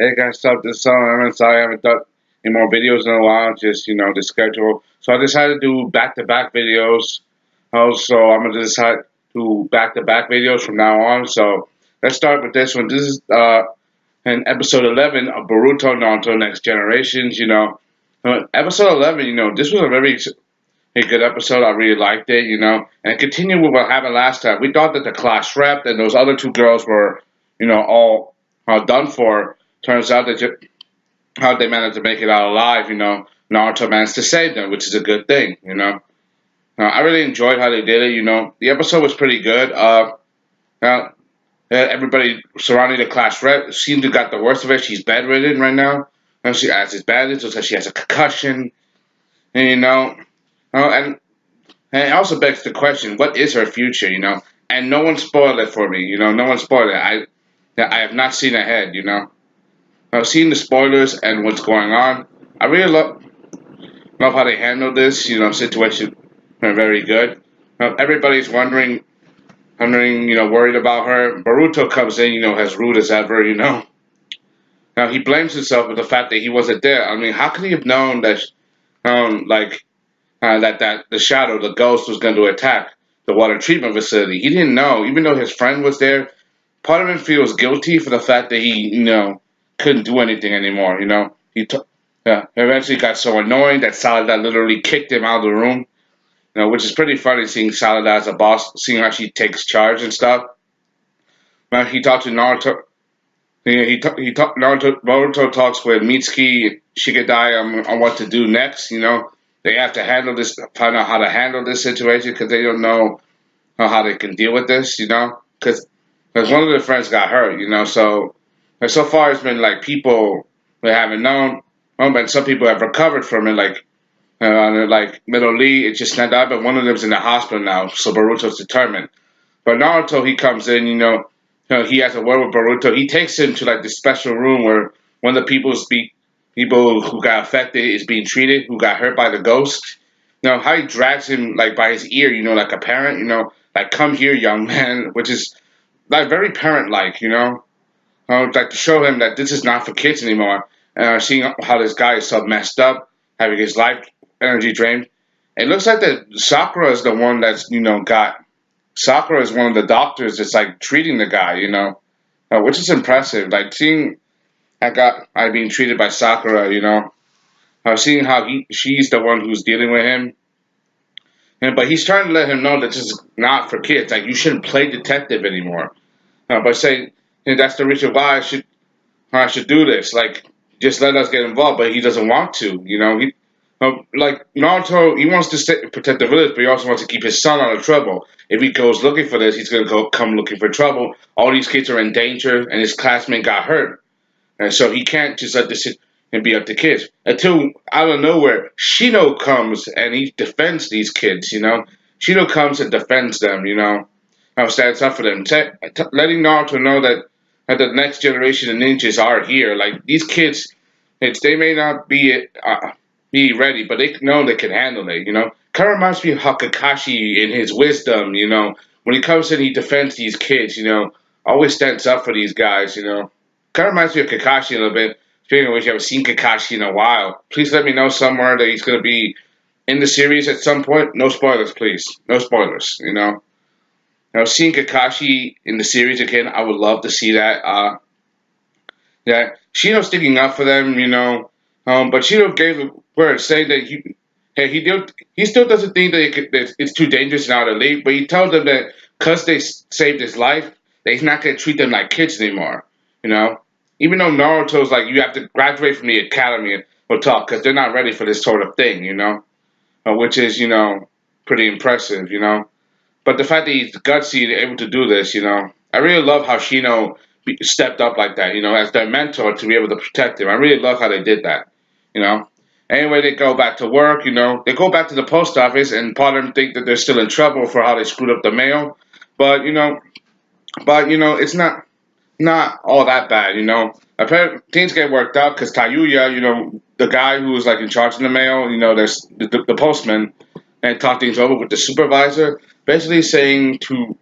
Hey guys, stop this song. I'm sorry I haven't done any more videos in a while. Just the schedule. So I decided to do back-to-back videos. Also, I'm gonna decide to do back-to-back videos from now on. So let's start with this one. This is in episode 11 of Boruto Naruto Next Generations. Episode 11. This was a very a good episode. I really liked it. And it continued with what happened last time. We thought that the class rep and those other two girls were, all done for. Turns out that how they managed to make it out alive, Naruto managed to save them, which is a good thing. I really enjoyed how they did it. The episode was pretty good. Uh, Everybody surrounding the class rep seemed to got the worst of it. She's bedridden right now. And she has this bad, it looks like she has a concussion. And, and it also begs the question, what is her future? And no one spoiled it for me. No one spoiled it. I have not seen ahead. I've seen the spoilers and what's going on. I really love how they handled this, situation. Very good. Everybody's wondering, worried about her. Boruto comes in, as rude as ever. Now he blames himself for the fact that he wasn't there. I mean, how could he have known that, that the shadow, the ghost, was going to attack the water treatment facility? He didn't know, even though his friend was there. Part of him feels guilty for the fact that he, couldn't do anything anymore. Eventually got so annoying that Salada literally kicked him out of the room. Which is pretty funny seeing Salada as a boss, seeing how she takes charge and stuff. He talked to Naruto. Naruto talks with Mitsuki Shigadai on what to do next. They have to find out how to handle this situation because they don't know how they can deal with this. Because one of their friends got hurt. So far it's been like people they haven't known, but some people have recovered from it. Like Middle Lee, it just not out, but one of them's in the hospital now. So Boruto's determined. But Naruto, he comes in. He has a word with Boruto. He takes him to like this special room where one of the people who got affected is being treated, who got hurt by the ghost. How he drags him like by his ear, like a parent, like come here, young man, which is like very parent-like. Like to show him that this is not for kids anymore. Seeing how this guy is so messed up, having his life energy drained. It looks like that Sakura is the one that's got Sakura is one of the doctors that's like treating the guy. Which is impressive. Like seeing I being treated by Sakura. Seeing how she's the one who's dealing with him. But he's trying to let him know that this is not for kids. Like you shouldn't play detective anymore. By saying that's the reason why I should do this. Like just let us get involved, but he doesn't want to. Like Naruto, he wants to protect the village, but he also wants to keep his son out of trouble. If he goes looking for this, he's gonna come looking for trouble. All these kids are in danger, and his classmate got hurt, and so he can't just let this and be up to kids until out of nowhere Shino comes and he defends these kids. Shino comes and defends them. Stands up for them, letting Naruto know that the next generation of ninjas are here. Like these kids, they may not be ready, but they know they can handle it. Kind of reminds me of how Kakashi in his wisdom. When he comes in, he defends these kids. Always stands up for these guys. Kind of reminds me of Kakashi a little bit. Speaking of which, you haven't seen Kakashi in a while. Please let me know somewhere that he's going to be in the series at some point. No spoilers, please. No spoilers. Seeing Kakashi in the series again, I would love to see that. Yeah, Shino sticking up for them, but Shino gave a word saying that he still doesn't think that it's too dangerous now to leave, but he tells them that because they saved his life, that he's not going to treat them like kids anymore. Even though Naruto's like you have to graduate from the academy or talk because they're not ready for this sort of thing, which is pretty impressive. But the fact that he's gutsy and able to do this, I really love how Shino stepped up like that, as their mentor to be able to protect him. I really love how they did that. Anyway, they go back to work, they go back to the post office, and part of them think that they're still in trouble for how they screwed up the mail. But it's not all that bad. Apparently, things get worked out because Tayuya, the guy who was like in charge of the mail, there's the postman, and talk things over with the supervisor, basically saying to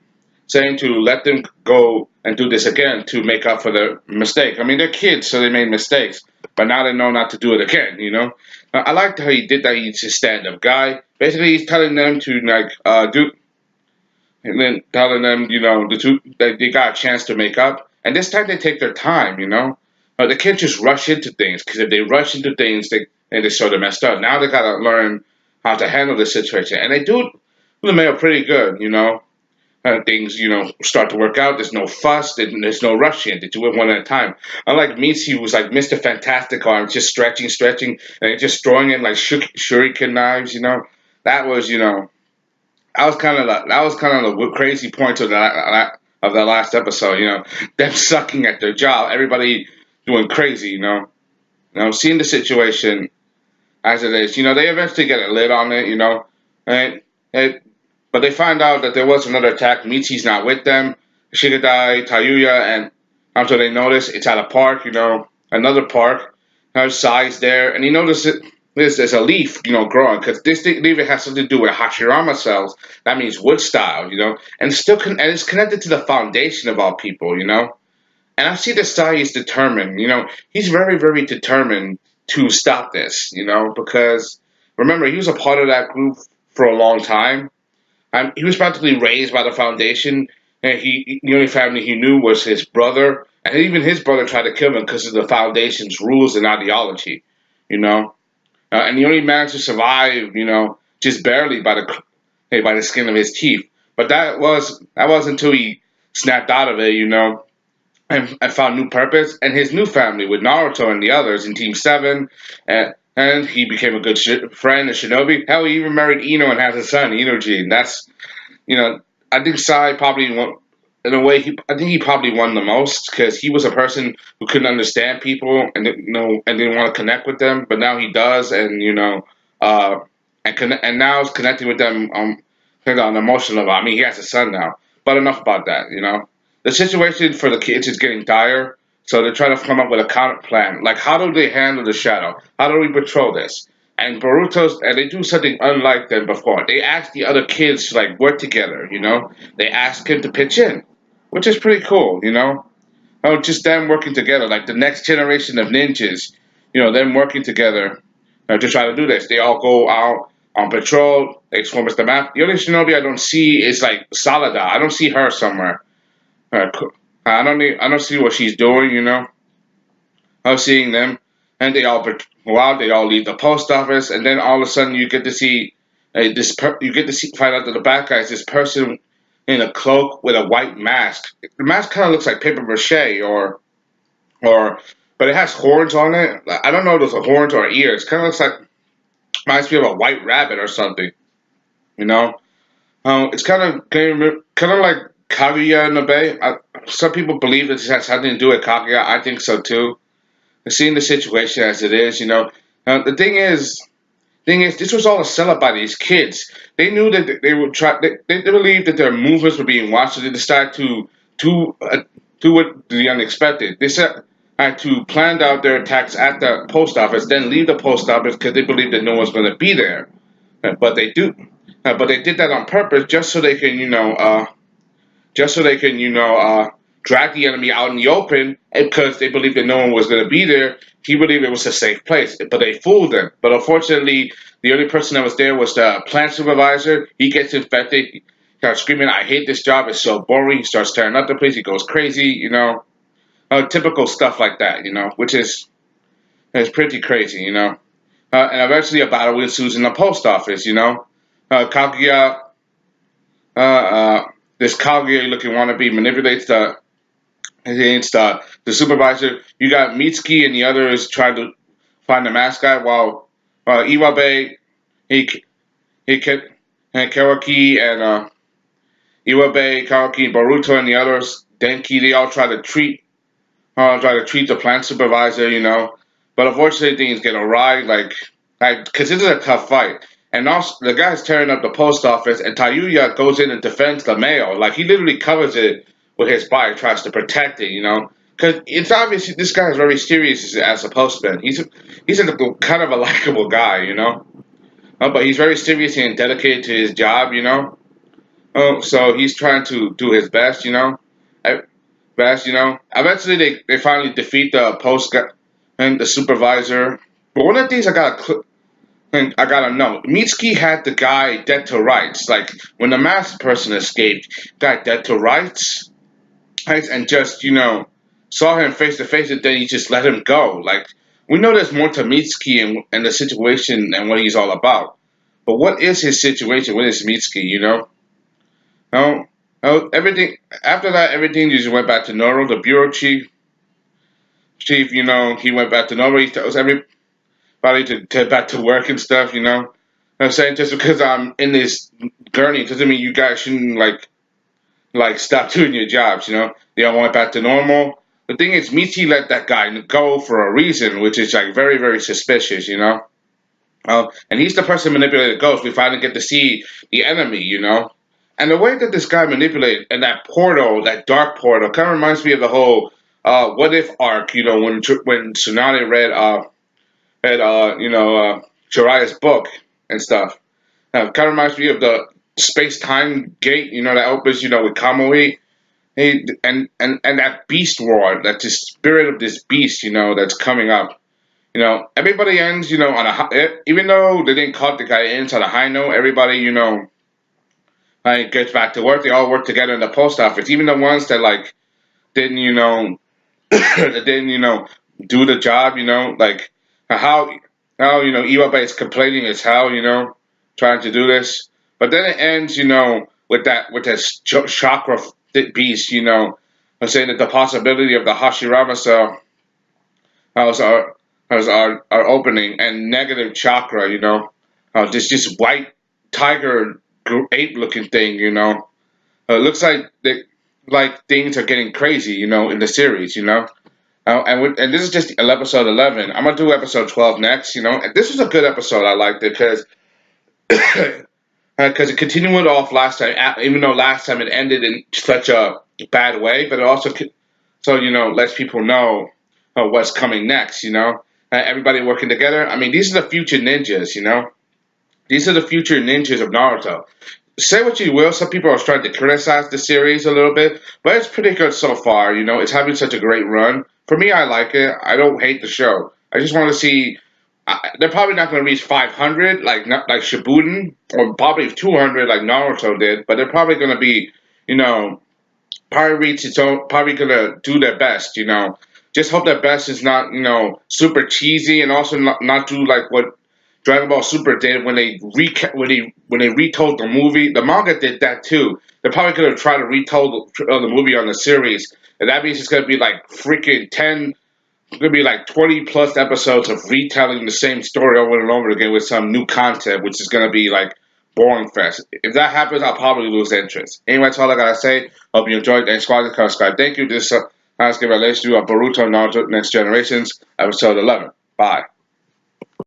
let them go and do this again to make up for their mistake. I mean, they're kids, so they made mistakes, but now they know not to do it again. I liked how he did that. He's a stand-up guy. Basically, he's telling them to like do, and then telling them, the two that they got a chance to make up. And this time they take their time. They can't just rush into things because if they rush into things, they sort of messed up. Now they gotta learn how to handle the situation, and they do the mail pretty good. Things, start to work out. There's no fuss. There's no rushing. They do it one at a time. Unlike Mitzi, who was like Mr. Fantastic arms, just stretching, stretching, and just throwing in like shuriken knives. That was, that was kind of the crazy point of the last episode. Them sucking at their job. Everybody doing crazy. Seeing the situation as it is. They eventually get a lid on it. And it but they find out that there was another attack. Michi's not with them. Shigadai, Tayuya, and until they notice it's at a park, another park. There's Sai's there, and he notices there's a leaf, growing, because this leaf has something to do with Hashirama cells. That means wood style, and and it's connected to the foundation of all people, And I see that Sai is determined, he's very, very determined to stop this, because remember, he was a part of that group for a long time. He was practically raised by the foundation, and the only family he knew was his brother, and even his brother tried to kill him because of the foundation's rules and ideology, you know. And he only managed to survive, just barely by the skin of his teeth. But that was until he snapped out of it, and found new purpose and his new family with Naruto and the others in Team Seven, and he became a good friend of Shinobi. Hell, he even married Ino and has a son, Inoji. And that's, I think Sai probably won, in a way. I think he probably won the most because he was a person who couldn't understand people and didn't want to connect with them, but now he does, and and now is connecting with them on an emotional level. I mean, he has a son now, but enough about that. The situation for the kids is getting dire, so they're trying to come up with a counter plan. Like, how do they handle the shadow? How do we patrol this? And and they do something unlike them before. They ask the other kids to like work together. They ask him to pitch in, which is pretty cool. Just them working together, like the next generation of ninjas. Them working together to try to do this. They all go out on patrol. They swarm the map. The only shinobi I don't see is like Salada. I don't see her somewhere. I don't see what she's doing. I'm seeing them, and they all go out. They all leave the post office, and then all of a sudden you get to see find out that the bad guy is this person in a cloak with a white mask. The mask kind of looks like paper mache, or but it has horns on it. I don't know if those are horns or ears. Kind of looks like reminds me of a white rabbit or something. You know, it's kind of like Kaguya in the Bay. Some people believe that this has something to do with Kaguya. I think so too. Seeing the situation as it is, the thing is, this was all a setup by these kids. They knew that they would try. They believed that their movements were being watched, so they decided to do what the unexpected. They said had to plan out their attacks at the post office, then leave the post office because they believed that no one's going to be there. But they do. But they did that on purpose, just so they can, drag the enemy out in the open, because they believed that no one was going to be there. He believed it was a safe place, but they fooled them. But unfortunately, the only person that was there was the plant supervisor. He gets infected. He starts screaming, "I hate this job. It's so boring." He starts tearing up the place. He goes crazy. Typical stuff like that. Which is pretty crazy. And eventually a battle ensues in the post office. Kaguya, this Kaguya looking wannabe manipulates against the supervisor. You got Mitsuki and the others trying to find the mascot, while Iwabe, he, he kept, and Kawaki and Iwabe, Kawaki, Boruto, and the others, Denki, they all try to treat the plant supervisor, But unfortunately, things get awry, because this is a tough fight. And also, the guy's tearing up the post office, and Tayuya goes in and defends the mail. Like, he literally covers it with his body, tries to protect it, Because it's obvious this guy is very serious as a postman. He's a kind of a likable guy, But he's very serious and dedicated to his job, So he's trying to do his best, best, you know. Eventually, they finally defeat the post guy and the supervisor. But one of the things I gotta know, Mitsuki had the guy dead to rights. Like when the masked person escaped, guy dead to rights, right? And just saw him face to face, and then he just let him go. Like we know there's more to Mitsuki and the situation and what he's all about. But what is his situation? What is Mitsuki? No, no, everything after that, everything just went back to normal. The bureau chief, he went back to normal. He tells everybody to get back to work and stuff. I'm saying just because I'm in this gurney doesn't mean you guys shouldn't like stop doing your jobs. They all went back to normal. The thing is, Michi let that guy go for a reason, which is like very very suspicious. And he's the person manipulated ghosts. We finally get to see the enemy. And the way that this guy manipulated and that portal, that dark portal, kind of reminds me of the whole "What If" arc. When Tsunade read Jiraiya's book and stuff. Kind of reminds me of the space time gate. That opens. With Kamui. And that beast war. That's the spirit of this beast. That's coming up. Everybody ends. On a even though they didn't cut the guy ends on a high note. Everybody. Gets back to work. They all work together in the post office. Even the ones that didn't that didn't do the job. Like how Iwabe is complaining as hell. Trying to do this, but then it ends. With that chakra beast. I'm saying that the possibility of the Hashirama cell was our opening and negative chakra. This white tiger ape looking thing. It looks like things are getting crazy. In the series. And this is just episode 11. I'm gonna do episode 12 next. And this was a good episode. I liked it because it continued off last time, even though last time it ended in such a bad way. But it also lets people know what's coming next. Everybody working together. I mean, these are the future ninjas. These are the future ninjas of Naruto. Say what you will, some people are starting to criticize the series a little bit, but it's pretty good so far. It's having such a great run. For me, I like it. I don't hate the show. I just want to see. They're probably not going to reach 500 like Shippuden, or probably 200 like Naruto did, but they're probably going to be, probably reach its own. Probably going to do their best. Just hope their best is not super cheesy, and also not do like what Dragon Ball Super did when they retold the movie. The manga did that too. They're probably going to try to retell the movie on the series, and that means it's going to be like freaking 10. It's going to be like 20 plus episodes of retelling the same story over and over again with some new content, which is going to be like boring fest. If that happens, I'll probably lose interest. Anyway, that's all I got to say. Hope you enjoyed. Thanks for watching. Subscribe. Thank you. This is Boruto Naruto Next Generations, episode 11. Bye.